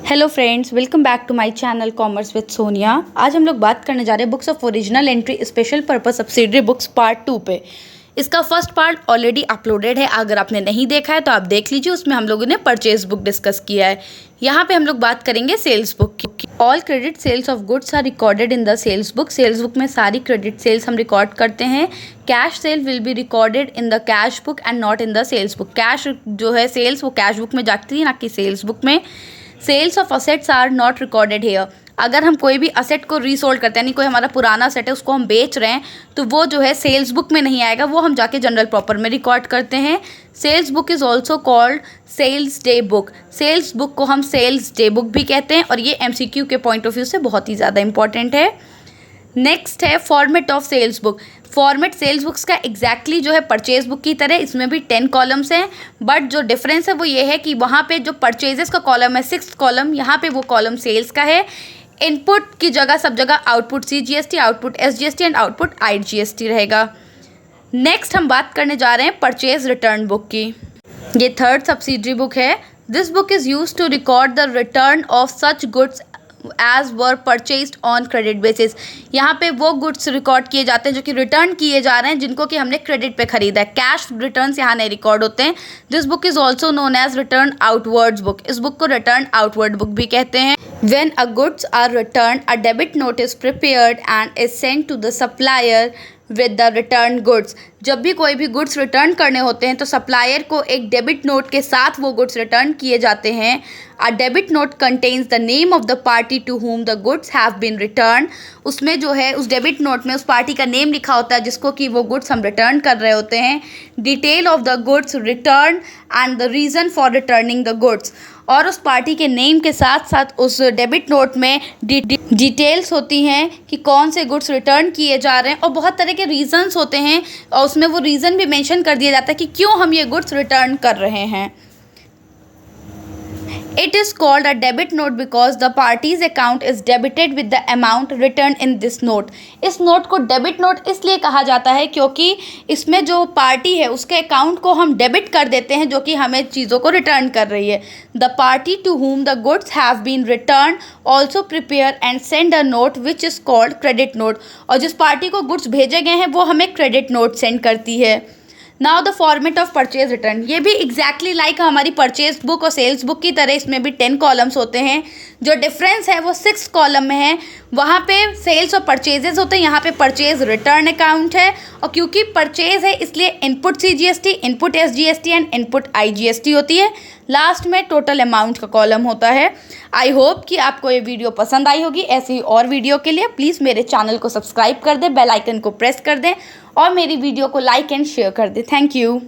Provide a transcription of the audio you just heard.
Hello friends, welcome back to my channel commerce with Sonia. आज हम लोग बात करने जा रहे हैं books of original entry special purpose subsidiary books part 2 पे। इसका फर्स्ट पार्ट ऑलरेडी अपलोडेड है, अगर आपने नहीं देखा है तो आप देख लीजिए। उसमें हम लोगों ने परचेज बुक डिस्कस किया है। यहाँ पे हम लोग बात करेंगे सेल्स बुक की। All credit sales of goods are recorded in the sales book. Sales book में सारी क्रेडिट सेल्स हम रिकॉर्ड करते हैं। Cash sale will be recorded in the cash book and not in the sales book. Cash जो है sales वो cash book में जाती है, ना कि सेल्स बुक में। Sales of assets are not recorded here. अगर हम कोई भी असेट को रीसोल्ड करते हैं, यानी कोई हमारा पुराना असेट है उसको हम बेच रहे हैं, तो वो जो है सेल्स बुक में नहीं आएगा, वो हम जाके जनरल प्रॉपर में रिकॉर्ड करते हैं। Sales book is also called sales day book. Sales book को हम सेल्स डे बुक भी कहते हैं, और ये MCQ के पॉइंट ऑफ व्यू से बहुत ही ज़्यादा इंपॉर्टेंट है। नेक्स्ट है format of sales book. Format sales books का एग्जैक्टली जो है परचेज बुक की तरह, इसमें भी 10 कॉलम्स हैं, बट जो डिफरेंस है वो ये है कि वहाँ पे जो परचेजेस का कॉलम है 6th कॉलम, यहाँ पे वो कॉलम सेल्स का है। इनपुट की जगह सब जगह output CGST, output SGST and output IGST रहेगा। नेक्स्ट हम बात करने जा रहे हैं परचेज रिटर्न बुक की। ये 3rd सब्सिडरी बुक है। This book is use to record the return of such goods as were purchased on credit basis. यहाँ पे वो गुड्स रिकॉर्ड किए जाते हैं जो कि रिटर्न किए जा रहे हैं, जिनको कि हमने क्रेडिट पे खरीदा है। कैश रिटर्न्स यहाँ नहीं रिकॉर्ड होते हैं। This book is also known as return outwards book. इस बुक को रिटर्न आउटवर्ड बुक भी कहते हैं। When a goods are returned, a debit note is prepared and is sent to the supplier with the returned goods। जब भी कोई भी गुड्स रिटर्न करने होते हैं तो सप्लायर को एक डेबिट नोट के साथ वो गुड्स रिटर्न किए जाते हैं। A debit note contains the name of the party to whom the goods have been returned। उसमें जो है उस डेबिट नोट में उस पार्टी का नेम लिखा होता है जिसको कि वो गुड्स हम रिटर्न कर रहे होते हैं। Detail of the goods return and the reason for returning the goods. और उस पार्टी के नेम के साथ साथ उस डेबिट नोट में डिटेल्स होती हैं कि कौन से गुड्स रिटर्न किए जा रहे हैं, और बहुत तरह के रीज़न्स होते हैं, और उसमें वो रीज़न भी मेंशन कर दिया जाता है कि क्यों हम ये गुड्स रिटर्न कर रहे हैं। It is called a debit note because the party's account is debited with the amount returned in this note। इस नोट को डेबिट नोट इसलिए कहा जाता है क्योंकि इसमें जो पार्टी है उसके अकाउंट को हम डेबिट कर देते हैं, जो कि हमें चीज़ों को रिटर्न कर रही है। The party to whom the goods have been returned also prepare and send a note which is called credit note। और जिस पार्टी को गुड्स भेजे गए हैं वो हमें क्रेडिट नोट सेंड करती है। Now the format of purchase return. ये भी एग्जैक्टली लाइक हमारी परचेज बुक और सेल्स बुक की तरह इसमें भी 10 कॉलम्स होते हैं। जो डिफरेंस है वो 6th कॉलम में है। वहाँ पे सेल्स और परचेजेस होते हैं, यहाँ पे परचेज रिटर्न अकाउंट है। और क्योंकि परचेज है इसलिए input CGST, input SGST and input IGST होती है। लास्ट में टोटल अमाउंट का कॉलम होता है। आई होप कि आपको ये वीडियो पसंद आई होगी। ऐसी ही और वीडियो के लिए प्लीज़ मेरे चैनल को सब्सक्राइब कर दें, बेल आइकन को प्रेस कर दें और मेरी वीडियो को लाइक एंड शेयर कर दें। Thank you.